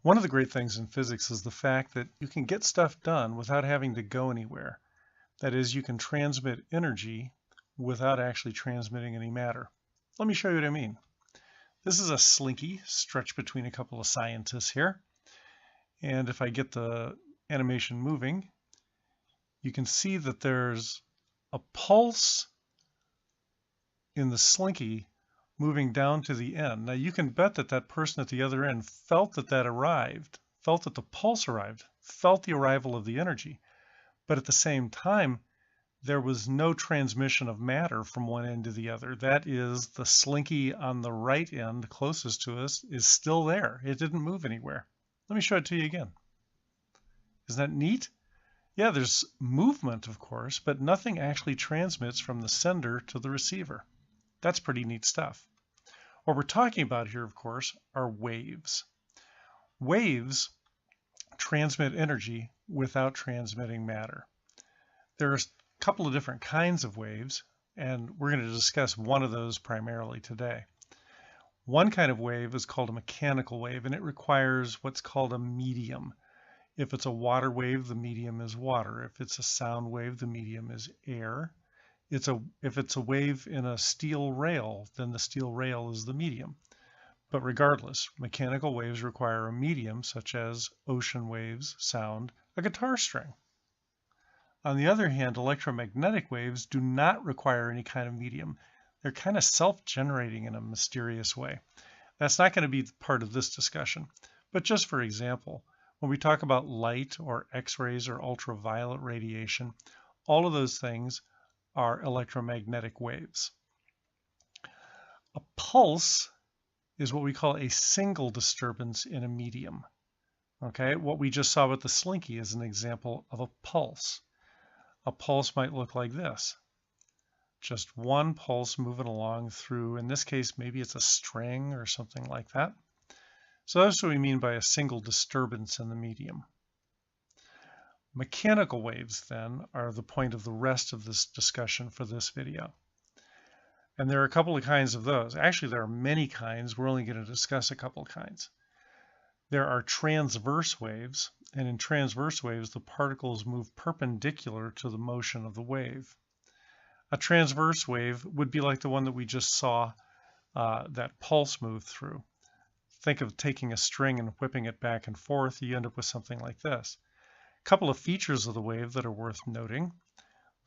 One of the great things in physics is the fact that you can get stuff done without having to go anywhere. That is, you can transmit energy without actually transmitting any matter. Let me show you what I mean. This is a slinky stretched between a couple of scientists here. And if I get the animation moving, you can see that there's a pulse in the slinky moving down to the end. Now you can bet that that person at the other end felt that arrived, felt that the pulse arrived, felt the arrival of the energy. But at the same time, there was no transmission of matter from one end to the other. That is, the slinky on the right end closest to us is still there. It didn't move anywhere. Let me show it to you again. Isn't that neat? Yeah, there's movement, of course, but nothing actually transmits from the sender to the receiver. That's pretty neat stuff. What we're talking about here, of course, are waves. Waves transmit energy without transmitting matter. There are a couple of different kinds of waves, and we're going to discuss one of those primarily today. One kind of wave is called a mechanical wave, and it requires what's called a medium. If it's a water wave, the medium is water. If it's a sound wave, the medium is air. If it's a wave in a steel rail, then the steel rail is the medium. But regardless, mechanical waves require a medium, such as ocean waves, sound, a guitar string. On the other hand, electromagnetic waves do not require any kind of medium. They're kind of self-generating in a mysterious way. That's not going to be part of this discussion. But just for example, when we talk about light or X-rays or ultraviolet radiation, all of those things are electromagnetic waves. A pulse is what we call a single disturbance in a medium. Okay, what we just saw with the slinky is an example of a pulse. A pulse might look like this. Just one pulse moving along through, in this case, maybe it's a string or something like that. So that's what we mean by a single disturbance in the medium. Mechanical waves, then, are the point of the rest of this discussion for this video. And there are a couple of kinds of those. Actually, there are many kinds. We're only going to discuss a couple of kinds. There are transverse waves, and in transverse waves, the particles move perpendicular to the motion of the wave. A transverse wave would be like the one that we just saw that pulse move through. Think of taking a string and whipping it back and forth. You end up with something like this. A couple of features of the wave that are worth noting.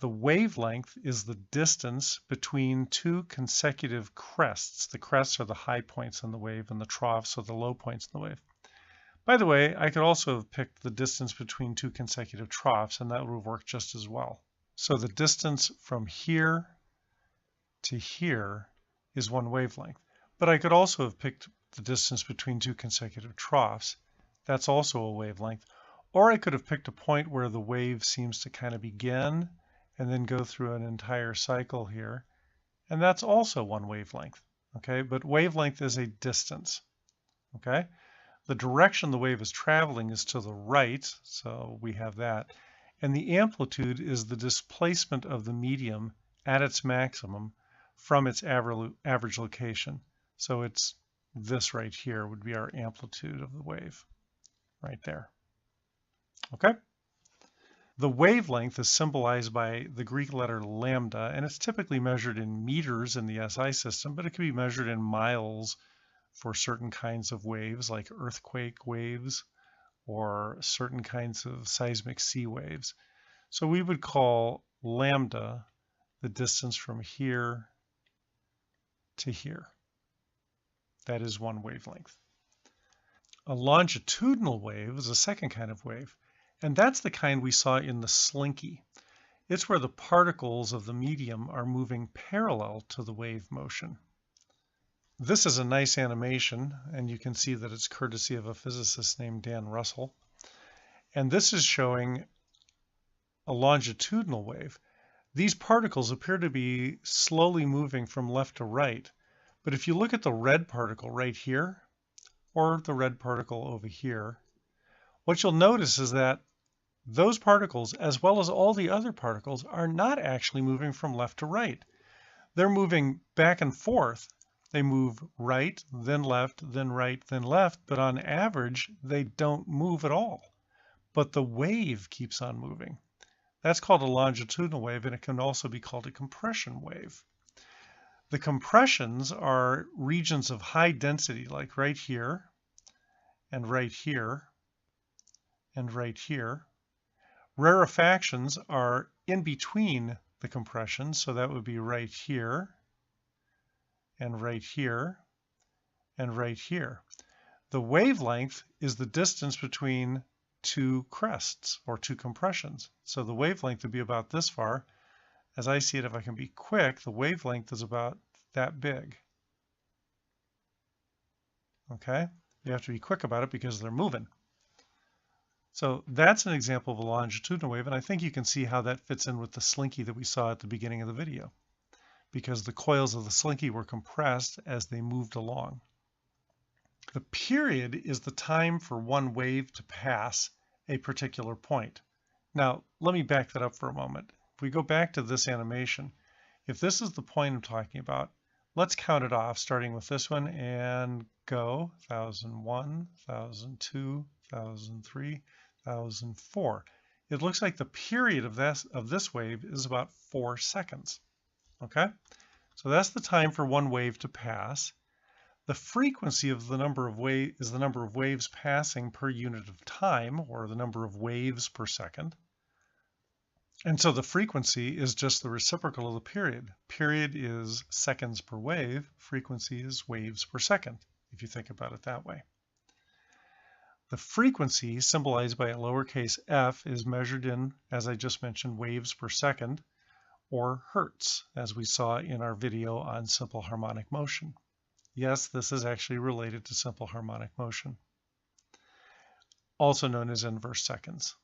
The wavelength is the distance between two consecutive crests. The crests are the high points in the wave, and the troughs are the low points in the wave. By the way, I could also have picked the distance between two consecutive troughs, and that would have worked just as well. So the distance from here to here is one wavelength. But I could also have picked the distance between two consecutive troughs. That's also a wavelength. Or I could have picked a point where the wave seems to kind of begin and then go through an entire cycle here. And that's also one wavelength. Okay, but wavelength is a distance. Okay, the direction the wave is traveling is to the right, so we have that. And the amplitude is the displacement of the medium at its maximum from its average location. So it's this right here would be our amplitude of the wave, right there. Okay? The wavelength is symbolized by the Greek letter lambda, and it's typically measured in meters in the SI system, but it can be measured in miles for certain kinds of waves, like earthquake waves or certain kinds of seismic sea waves. So we would call lambda the distance from here to here. That is one wavelength. A longitudinal wave is a second kind of wave, and that's the kind we saw in the slinky. It's where the particles of the medium are moving parallel to the wave motion. This is a nice animation, and you can see that it's courtesy of a physicist named Dan Russell. And this is showing a longitudinal wave. These particles appear to be slowly moving from left to right. But if you look at the red particle right here, or the red particle over here, what you'll notice is that those particles, as well as all the other particles, are not actually moving from left to right. They're moving back and forth They move right, then left, then right, then left, but on average, they don't move at all. But the wave keeps on moving. That's called a longitudinal wave, and it can also be called a compression wave. The compressions are regions of high density, like right here, and right here, and right here. Rarefactions are in between the compressions, so that would be right here, and right here, and right here. The wavelength is the distance between two crests, or two compressions. So the wavelength would be about this far. As I see it, if I can be quick, the wavelength is about that big. Okay? You have to be quick about it because they're moving. So that's an example of a longitudinal wave, and I think you can see how that fits in with the slinky that we saw at the beginning of the video, because the coils of the slinky were compressed as they moved along. The period is the time for one wave to pass a particular point. Now, let me back that up for a moment. If we go back to this animation, if this is the point I'm talking about, let's count it off, starting with this one, and go 1001, 1002, 1003, 1004. It looks like the period of this wave is about 4 seconds. Okay, so that's the time for one wave to pass. The frequency of the number of is the number of waves passing per unit of time, or the number of waves per second. And so the frequency is just the reciprocal of the period. Period is seconds per wave. Frequency is waves per second, if you think about it that way. The frequency, symbolized by a lowercase f, is measured in, as I just mentioned, waves per second, or hertz, as we saw in our video on simple harmonic motion. Yes, this is actually related to simple harmonic motion, also known as inverse seconds,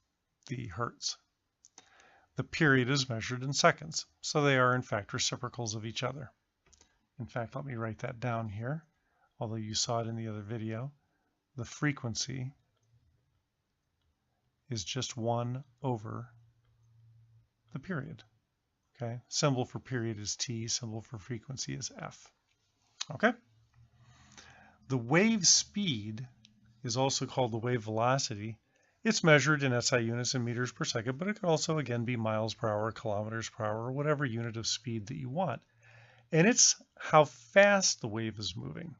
the hertz. The period is measured in seconds, so they are in fact reciprocals of each other. In fact, let me write that down here, although you saw it in the other video. The frequency is just 1 over the period. Okay, symbol for period is T, symbol for frequency is F. Okay? The wave speed is also called the wave velocity. It's measured in SI units in meters per second, but it could also again be miles per hour, kilometers per hour, or whatever unit of speed that you want. And it's how fast the wave is moving.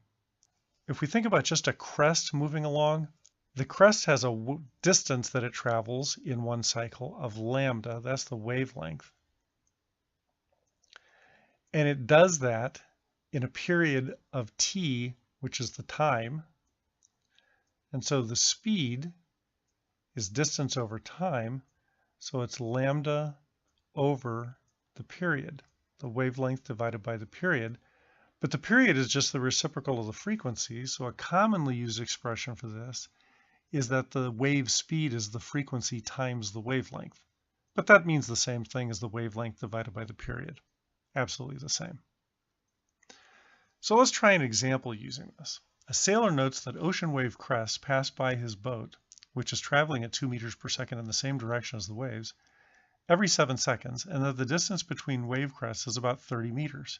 If we think about just a crest moving along, the crest has a distance that it travels in one cycle of lambda. That's the wavelength. And it does that in a period of t, which is the time. And so the speed is distance over time, so it's lambda over the period, the wavelength divided by the period. But the period is just the reciprocal of the frequency, so a commonly used expression for this is that the wave speed is the frequency times the wavelength. But that means the same thing as the wavelength divided by the period. Absolutely the same. So let's try an example using this. A sailor notes that ocean wave crests pass by his boat, which is traveling at 2 meters per second in the same direction as the waves, every 7 seconds, and that the distance between wave crests is about 30 meters.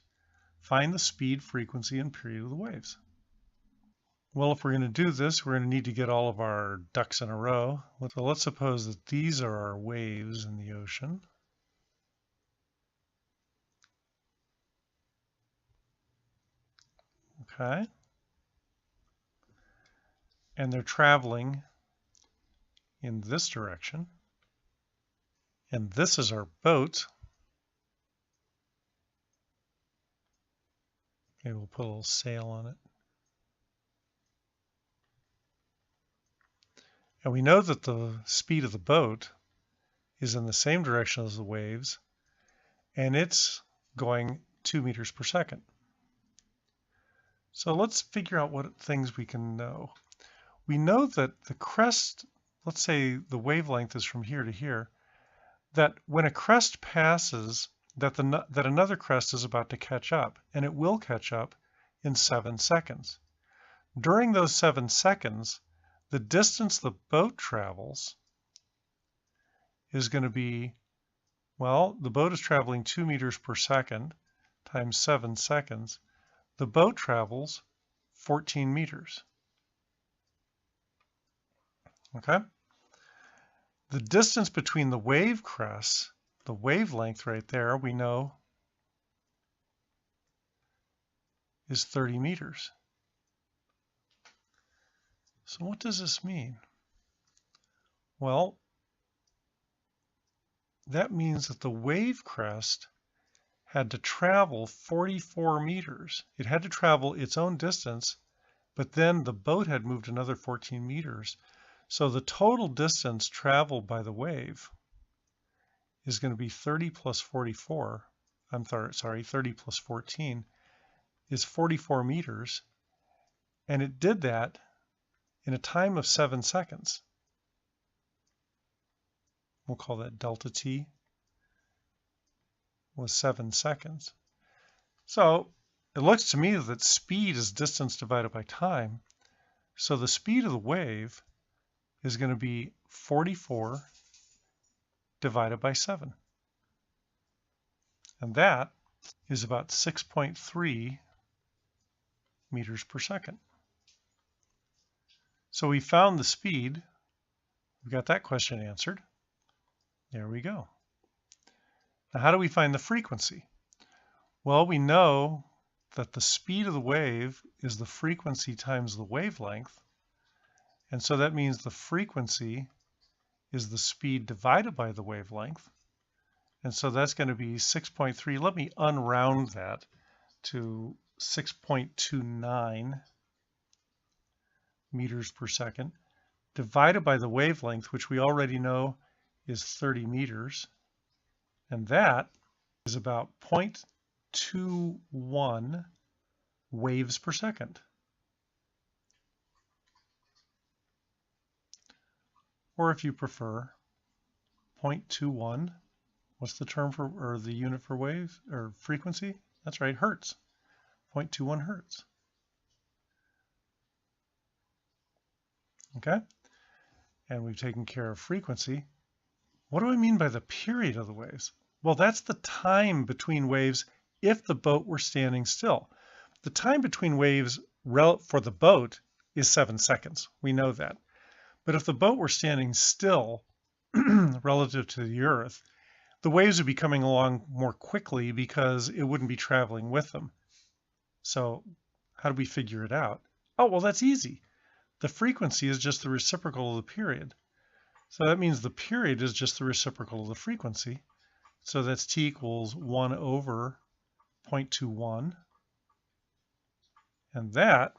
Find the speed, frequency, and period of the waves. Well, if we're going to do this, we're going to need to get all of our ducks in a row. So let's suppose that these are our waves in the ocean. Okay. And they're traveling in this direction. And this is our boat. Maybe we'll put a little sail on it. And we know that the speed of the boat is in the same direction as the waves, and it's going 2 meters per second. So let's figure out what things we can know. We know that the crest, let's say the wavelength is from here to here, that when a crest passes, that another crest is about to catch up, and it will catch up in 7 seconds. During those 7 seconds, the distance the boat travels is going to be, well, the boat is traveling 2 meters per second times 7 seconds. the boat travels 14 meters. Okay? The distance between the wave crests, the wavelength right there, we know is 30 meters. So what does this mean? Well, that means that the wave crest had to travel 44 meters. It had to travel its own distance, but then the boat had moved another 14 meters. So the total distance traveled by the wave is going to be 30 plus 44. I'm sorry, 30 plus 14 is 44 meters. And it did that in a time of 7 seconds. We'll call that delta t was 7 seconds. So it looks to me that speed is distance divided by time. So the speed of the wave is going to be 44 divided by 7. And that is about 6.3 meters per second. So we found the speed. We got that question answered. There we go. Now, how do we find the frequency? Well, we know that the speed of the wave is the frequency times the wavelength. And so that means the frequency is the speed divided by the wavelength. And so that's going to be 6.3. Let me unround that to 6.29 meters per second, divided by the wavelength, which we already know is 30 meters. And that is about 0.21 waves per second. Or if you prefer, 0.21, what's the term for, or the unit for wave, or frequency? That's right, hertz, 0.21 hertz. Okay, and we've taken care of frequency. What do I mean by the period of the waves? Well, that's the time between waves if the boat were standing still. The time between waves for the boat is 7 seconds. We know that. But if the boat were standing still relative to the Earth, the waves would be coming along more quickly because it wouldn't be traveling with them. So how do we figure it out? Oh, well, that's easy. The frequency is just the reciprocal of the period. So that means the period is just the reciprocal of the frequency. So that's t equals 1 over 0.21. And that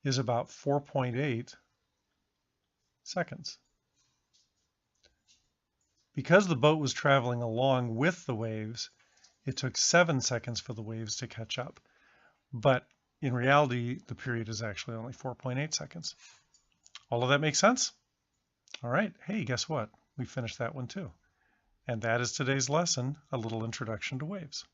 is about 4.8 seconds. Because the boat was traveling along with the waves, it took 7 seconds for the waves to catch up. But in reality, the period is actually only 4.8 seconds. All of that makes sense? All right. Hey, guess what? We finished that one too. And that is today's lesson, A Little Introduction to Waves.